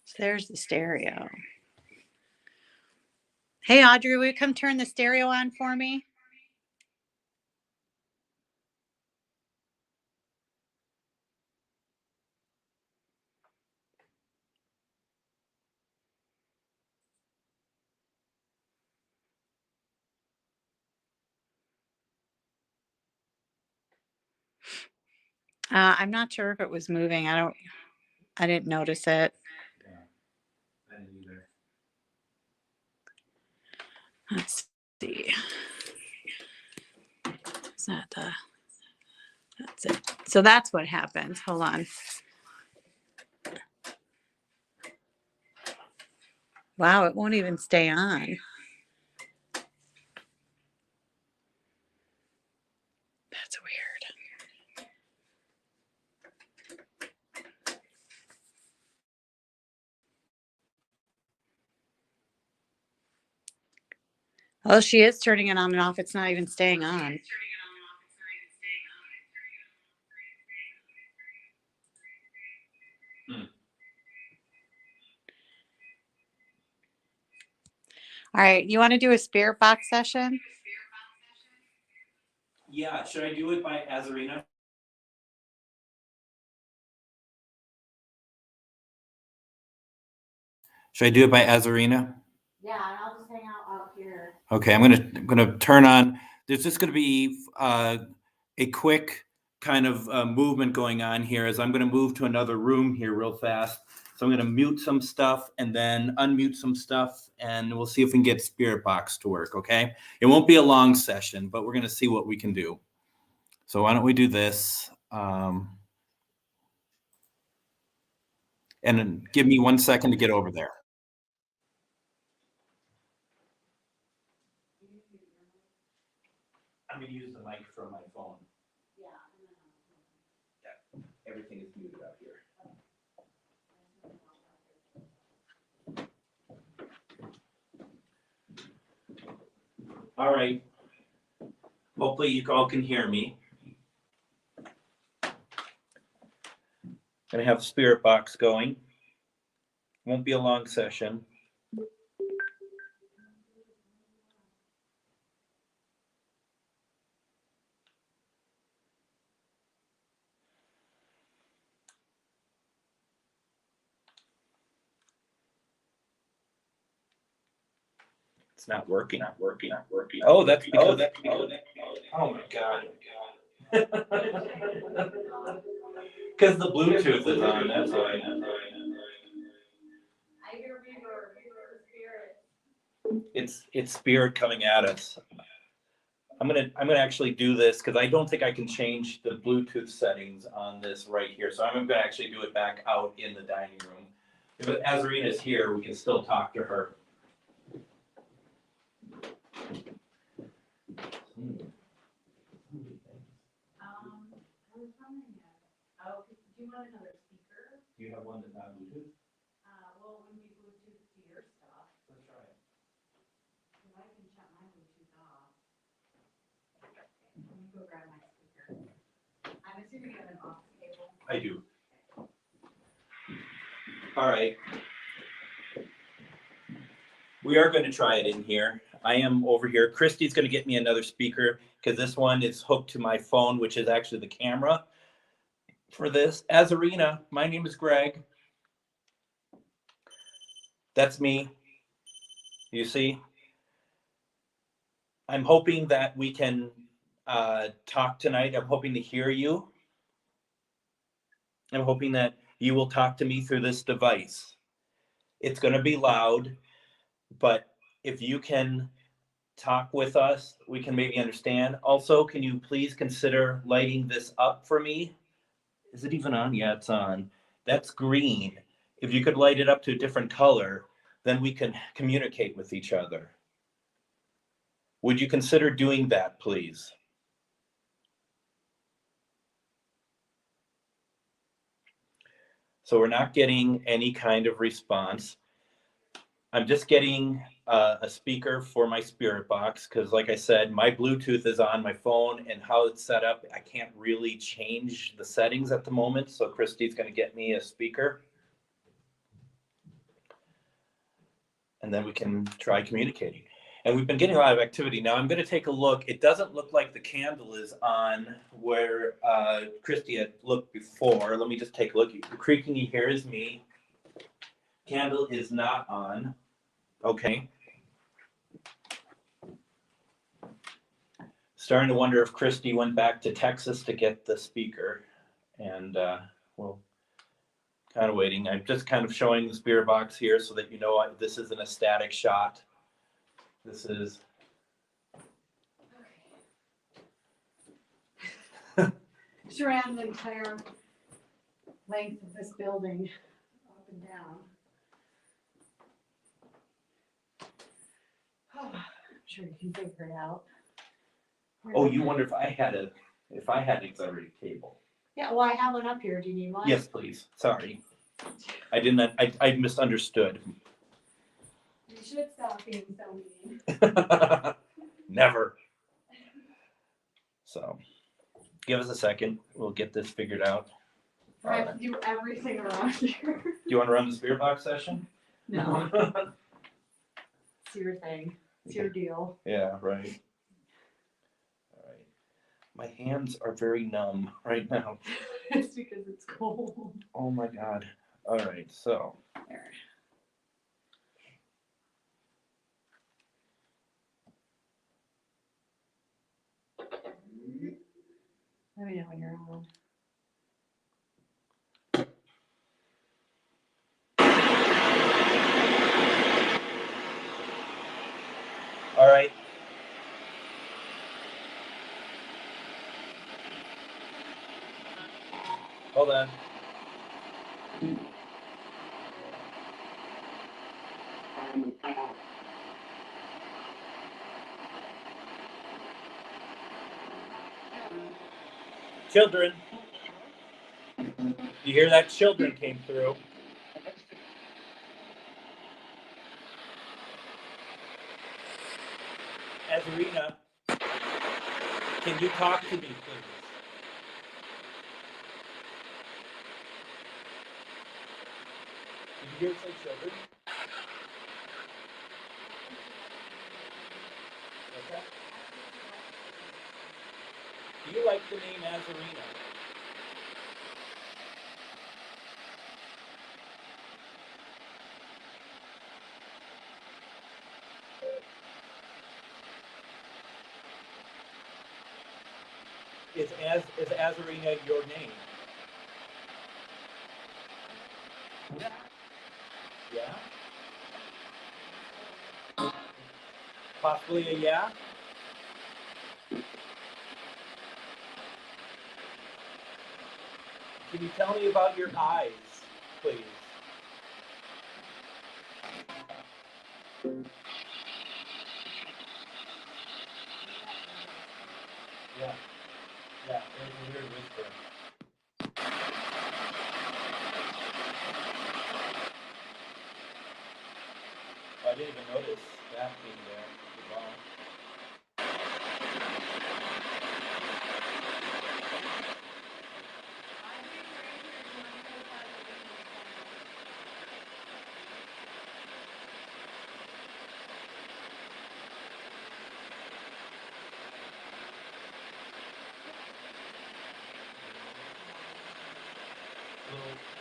So there's the stereo. Hey, Audrey, will you come turn the stereo on for me? I'm not sure if it was moving. I didn't notice it. Yeah, I didn't either. Let's see. that that's it. So that's what happens. Hold on. Wow, it won't even stay on. That's weird. Oh, she is turning it on and off. It's not even staying on. All right, you want to do a spirit box session? Yeah, should I do it by Azarina? Should I do it by Azarina? Yeah, and I'll just hang out here. Okay, I'm gonna turn on. There's just gonna be a quick kind of movement going on here as I'm gonna move to another room here real fast. So I'm gonna mute some stuff and then unmute some stuff, and we'll see if we can get Spirit Box to work. Okay, it won't be a long session, but we're gonna see what we can do. So why don't we do this? And then give me 1 second to get over there. I'm gonna use the mic from my phone. Yeah, everything is muted out here. All right. Hopefully you all can hear me. Gonna have Spirit Box going. Won't be a long session. It's not working. Oh, that's because. Oh my God. Because the Bluetooth is on. That's why. I hear spirit. It's Spirit coming at us. I'm gonna actually do this because I don't think I can change the Bluetooth settings on this right here. So I'm gonna actually do it back out in the dining room. If Azarina's here, we can still talk to her. Oh, do you want another speaker? Do you have one that's not Bluetooth? Well, when we Bluetooth to your stuff. Let's try it. I can shut my Bluetooth off. Let me go grab my speaker. I'm assuming you have an aux cable. I do. All right. We are going to try it in here. I am over here. Christy's going to get me another speaker because this one is hooked to my phone, which is actually the camera for this. Azarina, my name is Greg. That's me. You see? I'm hoping that we can talk tonight. I'm hoping to hear you. I'm hoping that you will talk to me through this device. It's going to be loud, but if you can talk with us, we can maybe understand. Also, can you please consider lighting this up for me? Is it even on? Yeah, it's on. That's green. If you could light it up to a different color, then we can communicate with each other. Would you consider doing that, please? So we're not getting any kind of response. I'm just getting a speaker for my Spirit Box because, like I said, my Bluetooth is on my phone, and how it's set up, I can't really change the settings at the moment. So Christy's going to get me a speaker, and then we can try communicating. And we've been getting a lot of activity. Now I'm going to take a look. It doesn't look like the candle is on where Christy had looked before. Let me just take a look. The creaking you hear is me. Candle is not on. Okay. Starting to wonder if Christy went back to Texas to get the speaker. And well, kind of waiting. I'm just kind of showing the Spirit Box here so that you know this isn't a static shot. This is. just ran the entire length of this building up and down. I'm sure you can figure it out. Oh, you wonder if I had accelerated cable. Yeah, well, I have one up here. Do you need one? Yes, please. Sorry. I didn't. I misunderstood. You should stop being so mean. Never. So, give us a second. We'll get this figured out. I have to do everything around here. Do you want to run the spirit box session? No. It's your thing. It's your deal. Yeah, right. All right. My hands are very numb right now. It's because it's cold. Oh my God. All right, so. There. Let me know when you're on. All right. Hold on. Children. You hear that? Children came through. Azarina, can you talk to me, please? Did you hear it say children? What's that? Do you like the name Azarina? Is Azarina your name? Yeah? Possibly a yeah? Can you tell me about your eyes, please? Yeah. Yeah, there's a weird whisper. I didn't even notice that being there. Wow.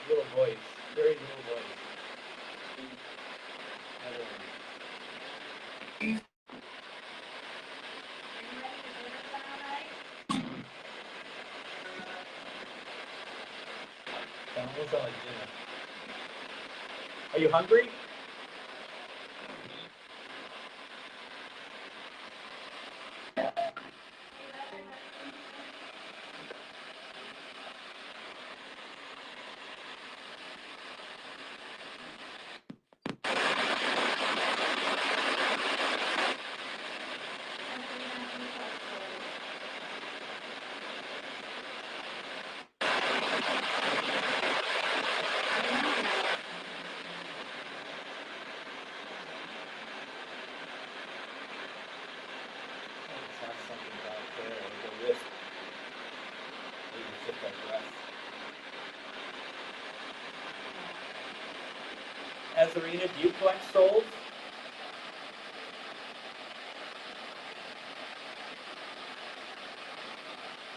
Little voice, very little voice. I don't know. Sounds like dinner. Are you hungry? Something out there, there's a wisp. Maybe it's just like rest. Azarina, do you collect souls?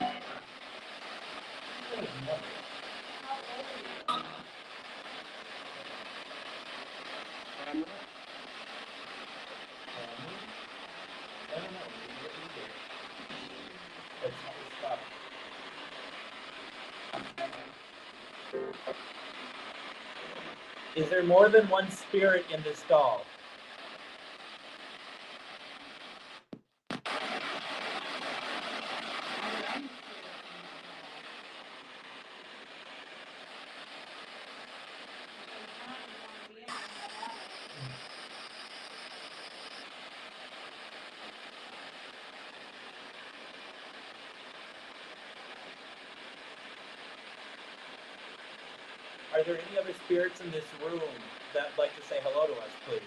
I don't know. Let's stop. Is there more than one spirit in this doll? Are there any other spirits in this room that would like to say hello to us, please?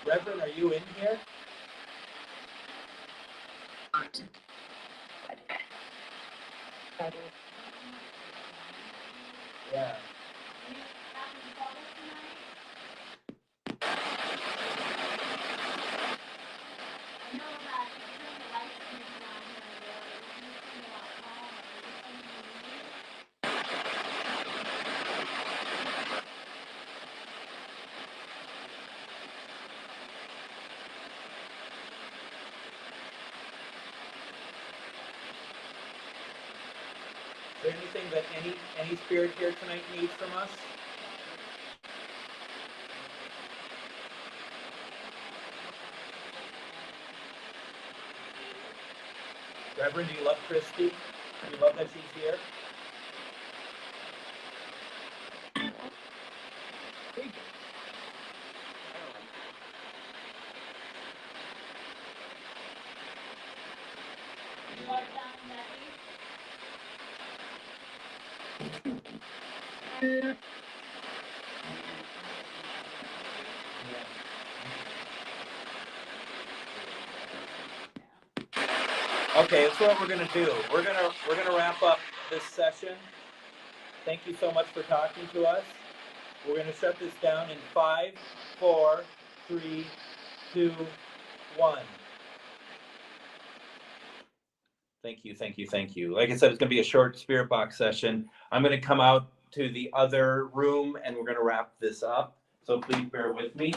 Reverend, are you in here? Yeah. Is there anything that any spirit here tonight needs from us? Reverend, do you love Christy? Do you love that she's here? Okay, that's what we're gonna do. We're gonna wrap up this session. Thank you so much for talking to us. We're gonna shut this down in 5, 4, 3, 2, 1. Thank you, thank you, thank you. Like I said, it's gonna be a short spirit box session. I'm gonna come out to the other room and we're gonna wrap this up. So please bear with me.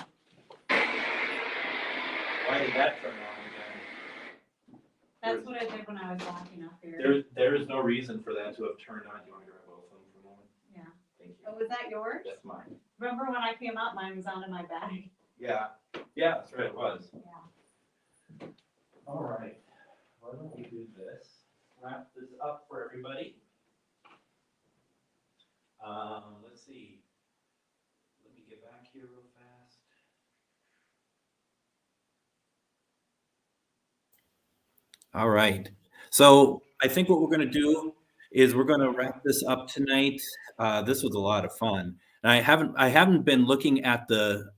Why did that turn on again? That's what I did when I was walking up here. There is no reason for that to have turned on. Do you want to grab both of them for a moment? Yeah. Thank you. Oh, was that yours? That's mine. Remember when I came out, mine was on in my bag. Yeah, yeah, that's right, it was. Yeah. All right, why don't we do this? Wrap this up for everybody. Let's see. Let me get back here real fast. All right. So I think what we're going to do is we're going to wrap this up tonight. This was a lot of fun, and I haven't been looking at the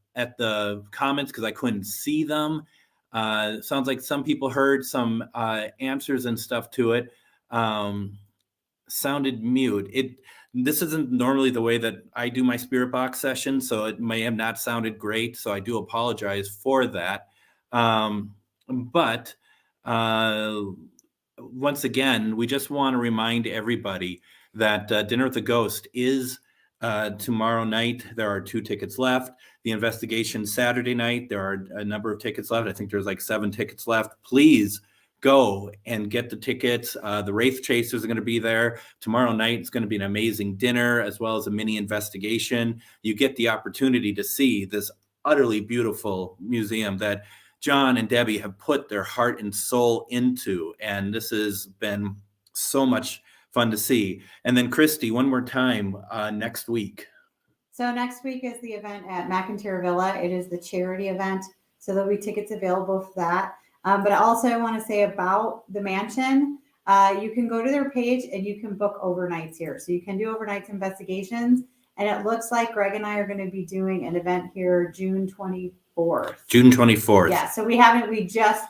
comments because I couldn't see them. Sounds like some people heard some answers and stuff to it. Sounded mute. This isn't normally the way that I do my spirit box session, so it may have not sounded great. So I do apologize for that. But once again, we just want to remind everybody that Dinner with the Ghost is tomorrow night. There are 2 tickets left. The investigation Saturday night, there are a number of tickets left. I think there's like 7 tickets left. Please go and get the tickets. The Wraith Chasers are going to be there. Tomorrow night it's going to be an amazing dinner as well as a mini investigation. You get the opportunity to see this utterly beautiful museum that John and Debbie have put their heart and soul into. And this has been so much fun to see. And then Christy, one more time, next week. So next week is the event at McIntyre Villa. It is the charity event. So there'll be tickets available for that. But also I want to say about the mansion, you can go to their page and you can book overnights here. So you can do overnight investigations. And it looks like Greg and I are going to be doing an event here June 24th. June 24th. Yeah, so we just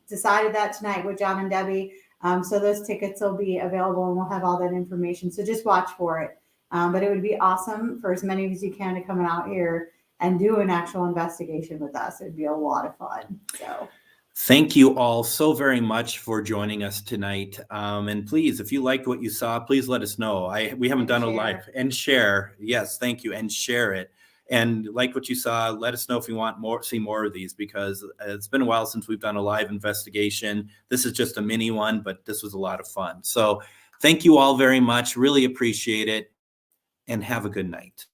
decided that tonight with John and Debbie. So those tickets will be available and we'll have all that information. So just watch for it. But it would be awesome for as many as you can to come out here and do an actual investigation with us. It would be a lot of fun. So thank you all so very much for joining us tonight. And please, if you liked what you saw, please let us know. We haven't done a live. And share. Yes, thank you. And share it. And like what you saw, let us know if you want see more of these, because it's been a while since we've done a live investigation. This is just a mini one, but this was a lot of fun. So thank you all very much. Really appreciate it. And have a good night.